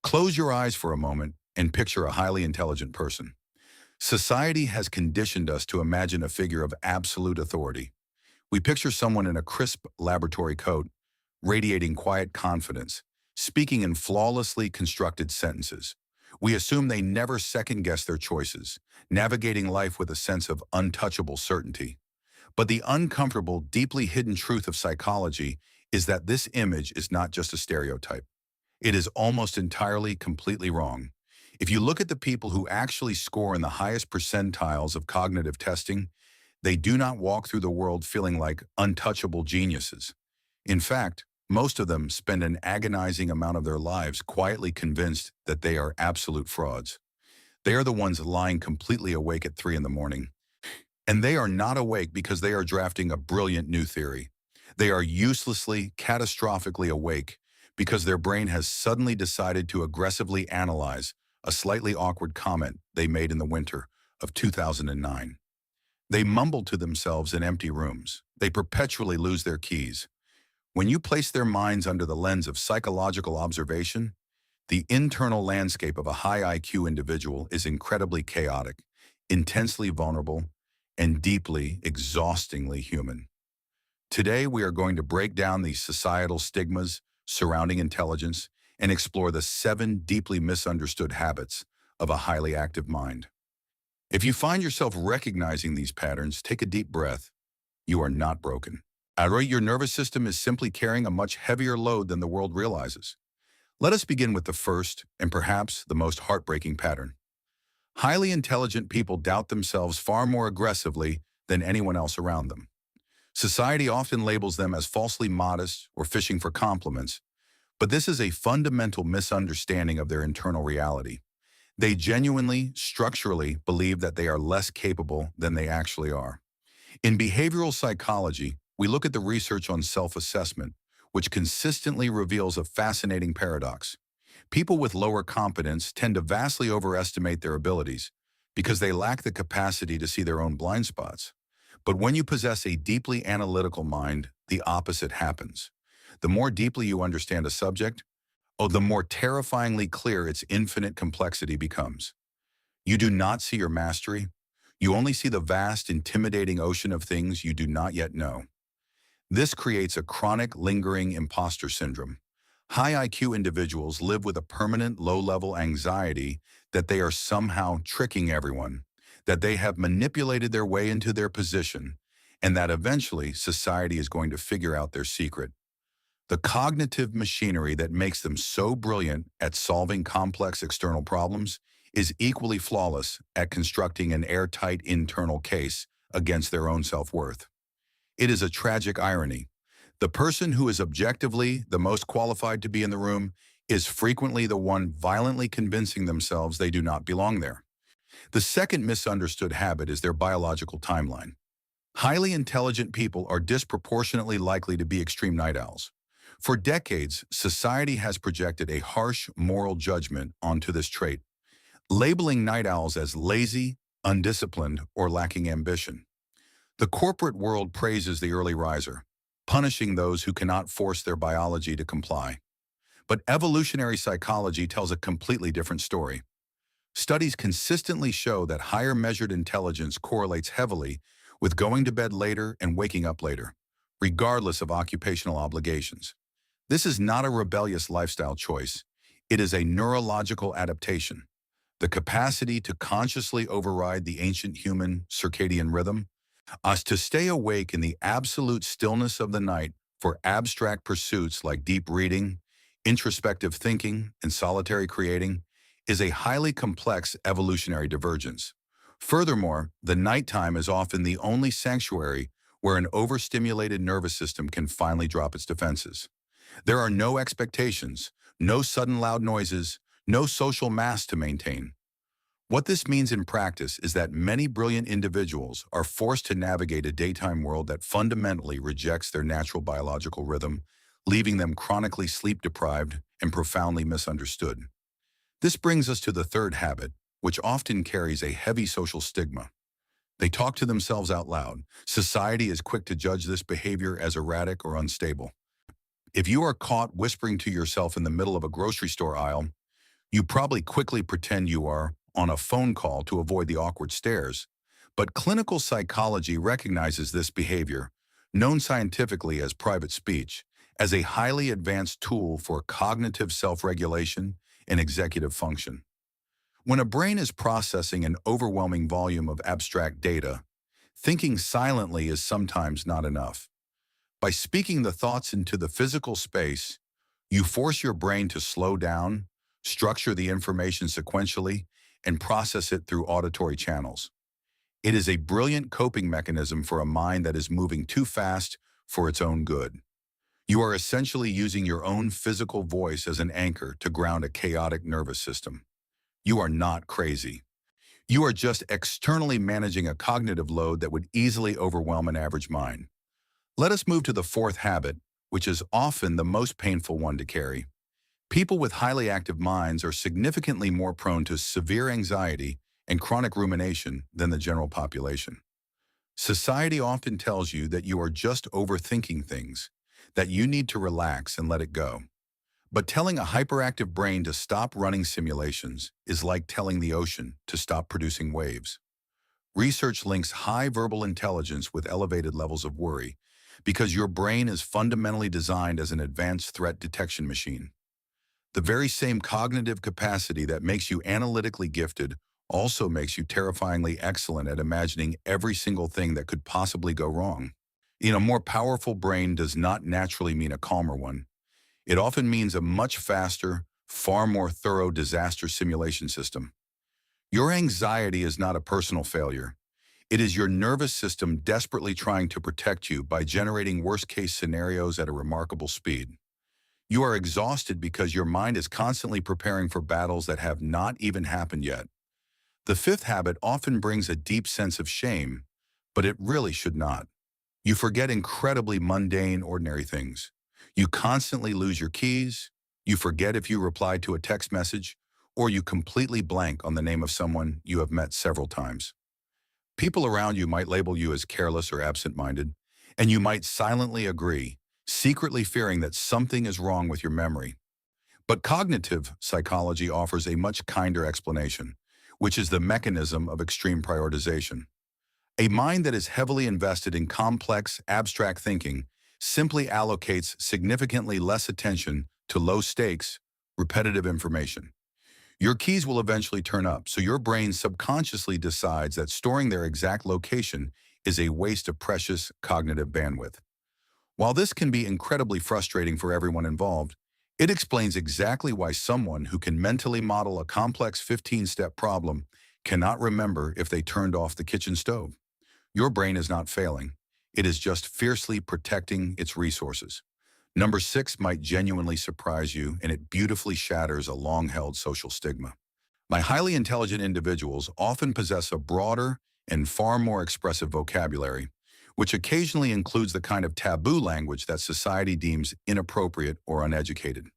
Close your eyes for a moment and picture a highly intelligent person. Society has conditioned us to imagine a figure of absolute authority. We picture someone in a crisp laboratory coat, radiating quiet confidence, speaking in flawlessly constructed sentences. We assume they never second-guess their choices, navigating life with a sense of untouchable certainty. But the uncomfortable, deeply hidden truth of psychology is that this image is not just a stereotype. It is almost entirely completely wrong. If you look at the people who actually score in the highest percentiles of cognitive testing, they do not walk through the world feeling like untouchable geniuses. In fact, most of them spend an agonizing amount of their lives quietly convinced that they are absolute frauds. They are the ones lying completely awake at 3 in the morning. And they are not awake because they are drafting a brilliant new theory. They are uselessly, catastrophically awake because their brain has suddenly decided to aggressively analyze a slightly awkward comment they made in the winter of 2009. They mumble to themselves in empty rooms. They perpetually lose their keys. When you place their minds under the lens of psychological observation, the internal landscape of a high IQ individual is incredibly chaotic, intensely vulnerable, and deeply, exhaustingly human. Today, we are going to break down these societal stigmas surrounding intelligence and explore the 7 deeply misunderstood habits of a highly active mind. If you find yourself recognizing these patterns, take a deep breath. You are not broken. Your nervous system is simply carrying a much heavier load than the world realizes. Let us begin with the first and perhaps the most heartbreaking pattern. Highly intelligent people doubt themselves far more aggressively than anyone else around them. Society often labels them as falsely modest or fishing for compliments, but this is a fundamental misunderstanding of their internal reality. They genuinely, structurally believe that they are less capable than they actually are. In behavioral psychology, we look at the research on self-assessment, which consistently reveals a fascinating paradox. People with lower competence tend to vastly overestimate their abilities because they lack the capacity to see their own blind spots. But when you possess a deeply analytical mind, the opposite happens. The more deeply you understand a subject, the more terrifyingly clear its infinite complexity becomes. You do not see your mastery. You only see the vast, intimidating ocean of things you do not yet know. This creates a chronic, lingering imposter syndrome. High IQ individuals live with a permanent low-level anxiety that they are somehow tricking everyone, that they have manipulated their way into their position, and that eventually society is going to figure out their secret. The cognitive machinery that makes them so brilliant at solving complex external problems is equally flawless at constructing an airtight internal case against their own self-worth. It is a tragic irony. The person who is objectively the most qualified to be in the room is frequently the one violently convincing themselves they do not belong there. The second misunderstood habit is their biological timeline. Highly intelligent people are disproportionately likely to be extreme night owls. For decades, society has projected a harsh moral judgment onto this trait, labeling night owls as lazy, undisciplined, or lacking ambition. The corporate world praises the early riser, punishing those who cannot force their biology to comply. But evolutionary psychology tells a completely different story. Studies consistently show that higher measured intelligence correlates heavily with going to bed later and waking up later, regardless of occupational obligations. This is not a rebellious lifestyle choice. It is a neurological adaptation. The capacity to consciously override the ancient human circadian rhythm, us to stay awake in the absolute stillness of the night for abstract pursuits like deep reading, introspective thinking, and solitary creating, is a highly complex evolutionary divergence. Furthermore, the nighttime is often the only sanctuary where an overstimulated nervous system can finally drop its defenses. There are no expectations, no sudden loud noises, no social mass to maintain. What this means in practice is that many brilliant individuals are forced to navigate a daytime world that fundamentally rejects their natural biological rhythm, leaving them chronically sleep-deprived and profoundly misunderstood. This brings us to the third habit, which often carries a heavy social stigma. They talk to themselves out loud. Society is quick to judge this behavior as erratic or unstable. If you are caught whispering to yourself in the middle of a grocery store aisle, You probably quickly pretend you are on a phone call to avoid the awkward stares. But clinical psychology recognizes this behavior, known scientifically as private speech, as a highly advanced tool for cognitive self-regulation and executive function. When a brain is processing an overwhelming volume of abstract data, thinking silently is sometimes not enough. By speaking the thoughts into the physical space, you force your brain to slow down, structure the information sequentially, and process it through auditory channels. It is a brilliant coping mechanism for a mind that is moving too fast for its own good. You are essentially using your own physical voice as an anchor to ground a chaotic nervous system. You are not crazy. You are just externally managing a cognitive load that would easily overwhelm an average mind. Let us move to the fourth habit, which is often the most painful one to carry. People with highly active minds are significantly more prone to severe anxiety and chronic rumination than the general population. Society often tells you that you are just overthinking things, that you need to relax and let it go. But telling a hyperactive brain to stop running simulations is like telling the ocean to stop producing waves. Research links high verbal intelligence with elevated levels of worry because your brain is fundamentally designed as an advanced threat detection machine. The very same cognitive capacity that makes you analytically gifted also makes you terrifyingly excellent at imagining every single thing that could possibly go wrong. A more powerful brain does not naturally mean a calmer one. It often means a much faster, far more thorough disaster simulation system. Your anxiety is not a personal failure. It is your nervous system desperately trying to protect you by generating worst-case scenarios at a remarkable speed. You are exhausted because your mind is constantly preparing for battles that have not even happened yet. The fifth habit often brings a deep sense of shame, but it really should not. You forget incredibly mundane, ordinary things. You constantly lose your keys, you forget if you replied to a text message, or you completely blank on the name of someone you have met several times. People around you might label you as careless or absent-minded, and you might silently agree, secretly fearing that something is wrong with your memory. But cognitive psychology offers a much kinder explanation, which is the mechanism of extreme prioritization. A mind that is heavily invested in complex, abstract thinking simply allocates significantly less attention to low-stakes, repetitive information. Your keys will eventually turn up, so your brain subconsciously decides that storing their exact location is a waste of precious cognitive bandwidth. While this can be incredibly frustrating for everyone involved, it explains exactly why someone who can mentally model a complex 15-step problem cannot remember if they turned off the kitchen stove. Your brain is not failing. It is just fiercely protecting its resources. Number six might genuinely surprise you, and it beautifully shatters a long-held social stigma. My highly intelligent individuals often possess a broader and far more expressive vocabulary, which occasionally includes the kind of taboo language that society deems inappropriate or uneducated.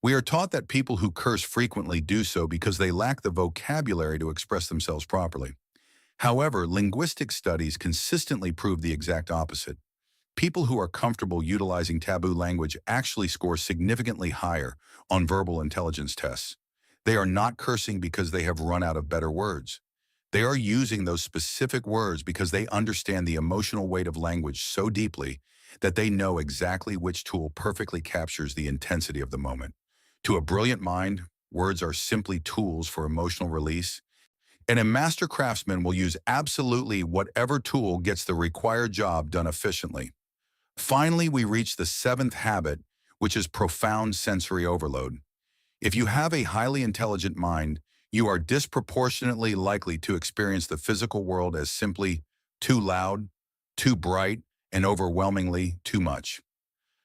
We are taught that people who curse frequently do so because they lack the vocabulary to express themselves properly. However, linguistic studies consistently prove the exact opposite. People who are comfortable utilizing taboo language actually score significantly higher on verbal intelligence tests. They are not cursing because they have run out of better words. They are using those specific words because they understand the emotional weight of language so deeply that they know exactly which tool perfectly captures the intensity of the moment. To a brilliant mind, words are simply tools for emotional release, and a master craftsman will use absolutely whatever tool gets the required job done efficiently. Finally, we reach the seventh habit, which is profound sensory overload. If you have a highly intelligent mind, you are disproportionately likely to experience the physical world as simply too loud, too bright, and overwhelmingly too much.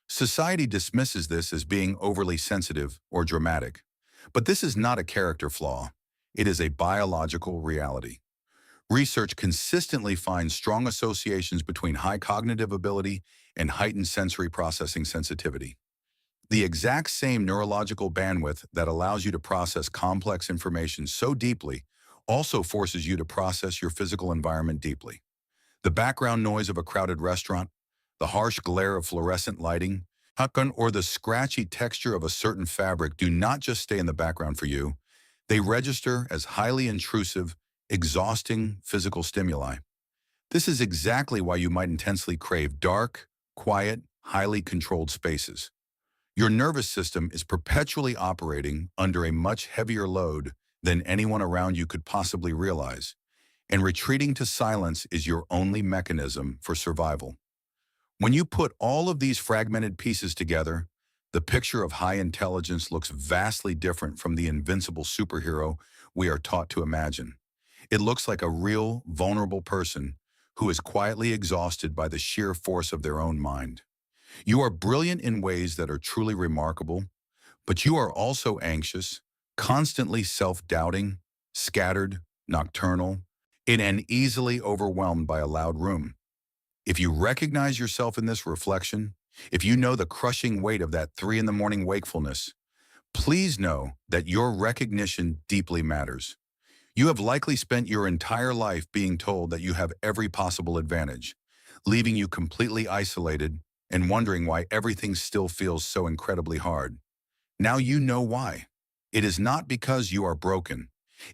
Society dismisses this as being overly sensitive or dramatic. But this is not a character flaw. It is a biological reality. Research consistently finds strong associations between high cognitive ability and heightened sensory processing sensitivity. The exact same neurological bandwidth that allows you to process complex information so deeply also forces you to process your physical environment deeply. The background noise of a crowded restaurant, the harsh glare of fluorescent lighting, Hakan or the scratchy texture of a certain fabric do not just stay in the background for you. They register as highly intrusive, exhausting physical stimuli. This is exactly why you might intensely crave dark, quiet, highly controlled spaces. Your nervous system is perpetually operating under a much heavier load than anyone around you could possibly realize, and retreating to silence is your only mechanism for survival. When you put all of these fragmented pieces together, the picture of high intelligence looks vastly different from the invincible superhero we are taught to imagine. It looks like a real, vulnerable person who is quietly exhausted by the sheer force of their own mind. You are brilliant in ways that are truly remarkable, but you are also anxious, constantly self-doubting, scattered, nocturnal, and easily overwhelmed by a loud room. If you recognize yourself in this reflection, if you know the crushing weight of that 3 in the morning wakefulness, please know that your recognition deeply matters. You have likely spent your entire life being told that you have every possible advantage, leaving you completely isolated and wondering why everything still feels so incredibly hard. Now you know why. It is not because you are broken.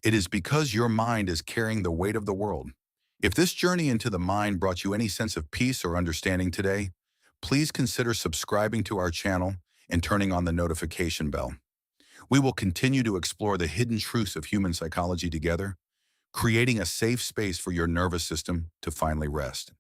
It is because your mind is carrying the weight of the world. If this journey into the mind brought you any sense of peace or understanding today, please consider subscribing to our channel and turning on the notification bell. We will continue to explore the hidden truths of human psychology together, creating a safe space for your nervous system to finally rest.